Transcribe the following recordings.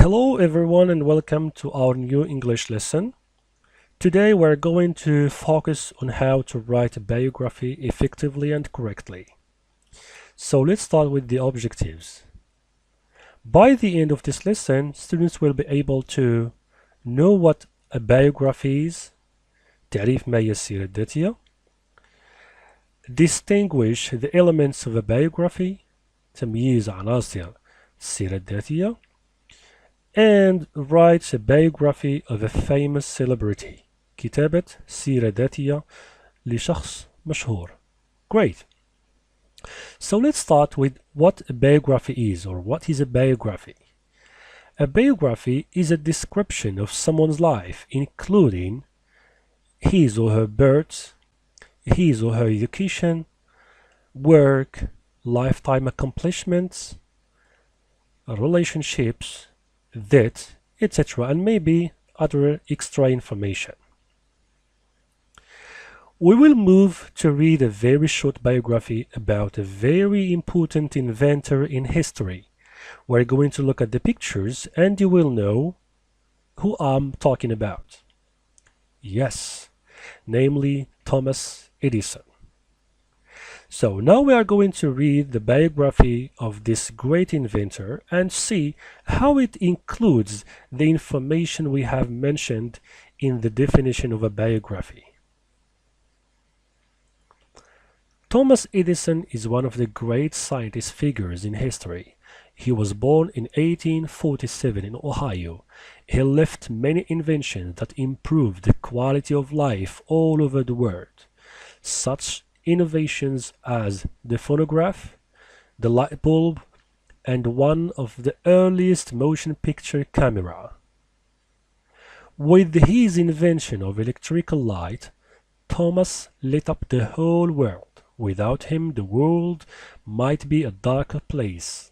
Hello everyone and welcome to our new English lesson. Today we're going to focus on how to write a biography effectively and correctly. So let's start with the objectives. By the end of this lesson, students will be able to know what a biography is, تعريف ما هي السيرة الذاتية, distinguish the elements of a biography, تمييز عناصر السيرة الذاتية, and writes a biography of a famous celebrity. كتابة سيرة ذاتية لشخص مشهور. Great. So let's start with what a biography is, or what is a biography. A biography is a description of someone's life, including his or her birth, his or her education, work, lifetime accomplishments, relationships, that, etc., and maybe other extra information. We will move to read a very short biography about a very important inventor in history. We're going to look at the pictures and you will know who I'm talking about. Yes, namely Thomas Edison. So now we are going to read the biography of this great inventor and see how it includes the information we have mentioned in the definition of a biography. Thomas Edison is one of the great scientist figures in history. He was born in 1847 in Ohio. He left many inventions that improved the quality of life all over the world. Such innovations as the phonograph, the light bulb, and one of the earliest motion picture camera. With his invention of electrical light, Thomas lit up the whole world. Without him, the world might be a darker place.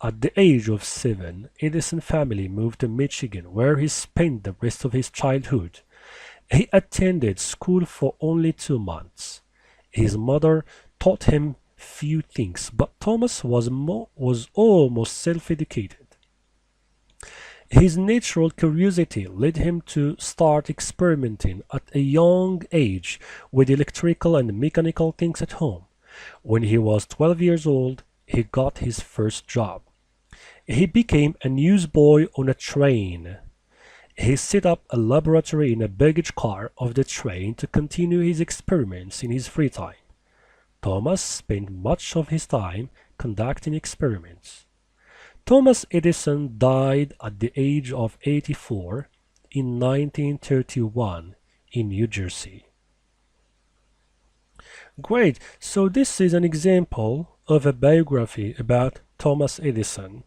At the age of 7, Edison family moved to Michigan, where he spent the rest of his childhood. He attended school for only 2 months. His mother taught him few things, but Thomas was almost self-educated. His natural curiosity led him to start experimenting at a young age with electrical and mechanical things at home. When he was 12 years old, he got his first job. He became a newsboy on a train. He set up a laboratory in a baggage car of the train to continue his experiments in his free time. Thomas spent much of his time conducting experiments. Thomas Edison died at the age of 84 in 1931 in New Jersey. Great, so this is an example of a biography about Thomas Edison.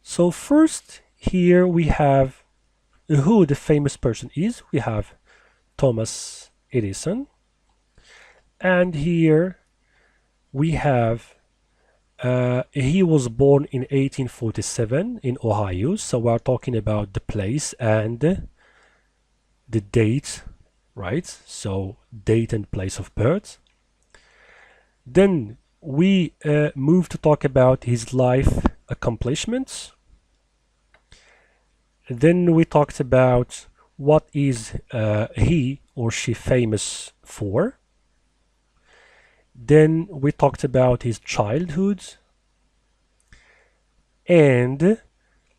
So first here we have who the famous person is. We have Thomas Edison, and here we have he was born in 1847 in Ohio, so we are talking about the place and the date, right? So date and place of birth. Then we move to talk about his life accomplishments. Then we talked about what is he or she famous for. Then we talked about his childhood and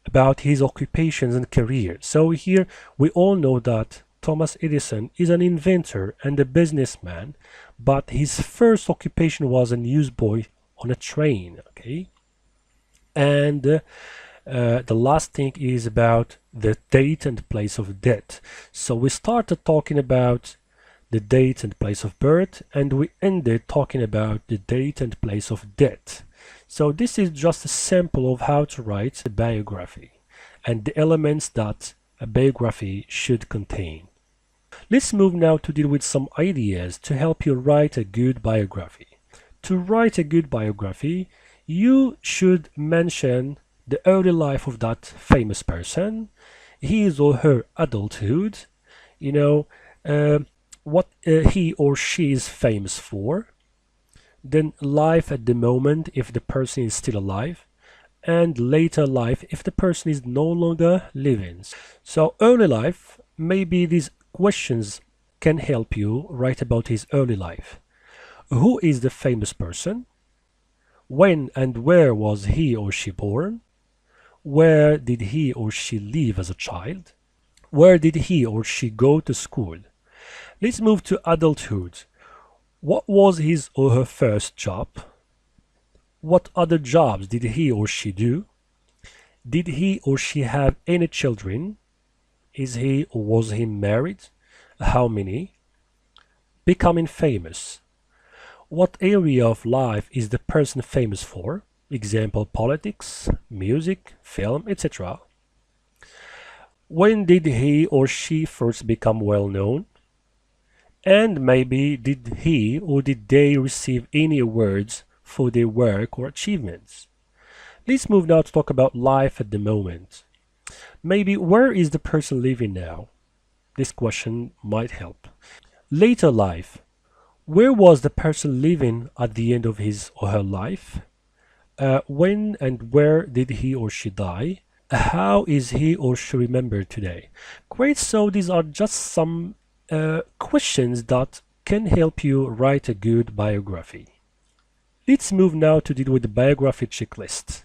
about his occupations and career. So here we all know that Thomas Edison is an inventor and a businessman, but his first occupation was a newsboy on a train, okay? And the last thing is about the date and place of death. So we started talking about the date and place of birth, and we ended talking about the date and place of death. So this is just a sample of how to write a biography and the elements that a biography should contain. Let's move now to deal with some ideas to help you write a good biography. To write a good biography, you should mention the early life of that famous person, his or her adulthood, you know, what he or she is famous for, then life at the moment if the person is still alive, and later life if the person is no longer living. So early life, maybe these questions can help you write about his early life. Who is the famous person? When and where was he or she born? Where did he or she live as a child? Where did he or she go to school? Let's move to adulthood. What was his or her first job? What other jobs did he or she do? Did he or she have any children? Is he or was he married? How many? Becoming famous. What area of life is the person famous for? Example, politics, music, film, etc. When did he or she first become well known? And maybe did he or did they receive any awards for their work or achievements? Let's move now to talk about life at the moment. Maybe where is the person living now? This question might help. Later life. Where was the person living at the end of his or her life? When and where did he or she die? How is he or she remembered today? Great, so these are just some questions that can help you write a good biography. Let's move now to deal with the biography checklist.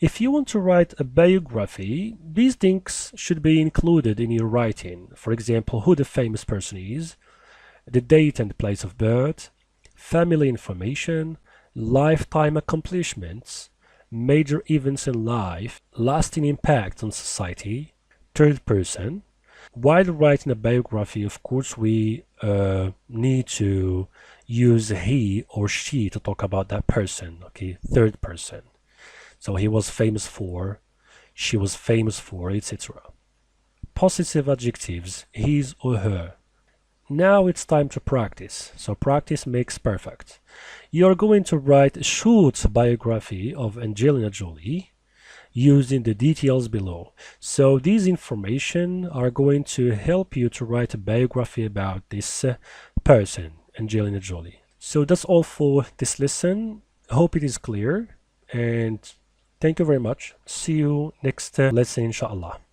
If you want to write a biography, these things should be included in your writing. For example, who the famous person is, the date and place of birth, family information, lifetime accomplishments, major events in life, lasting impact on society, third person. While writing a biography, of course, we need to use he or she to talk about that person, okay, third person. So he was famous for, she was famous for, etc. Positive adjectives, his or her. Now it's time to practice. So practice makes perfect. You're going to write a short biography of Angelina Jolie using the details below. So these information are going to help you to write a biography about this person, Angelina Jolie. So that's all for this lesson. Hope it is clear and thank you very much. See you next lesson inshallah.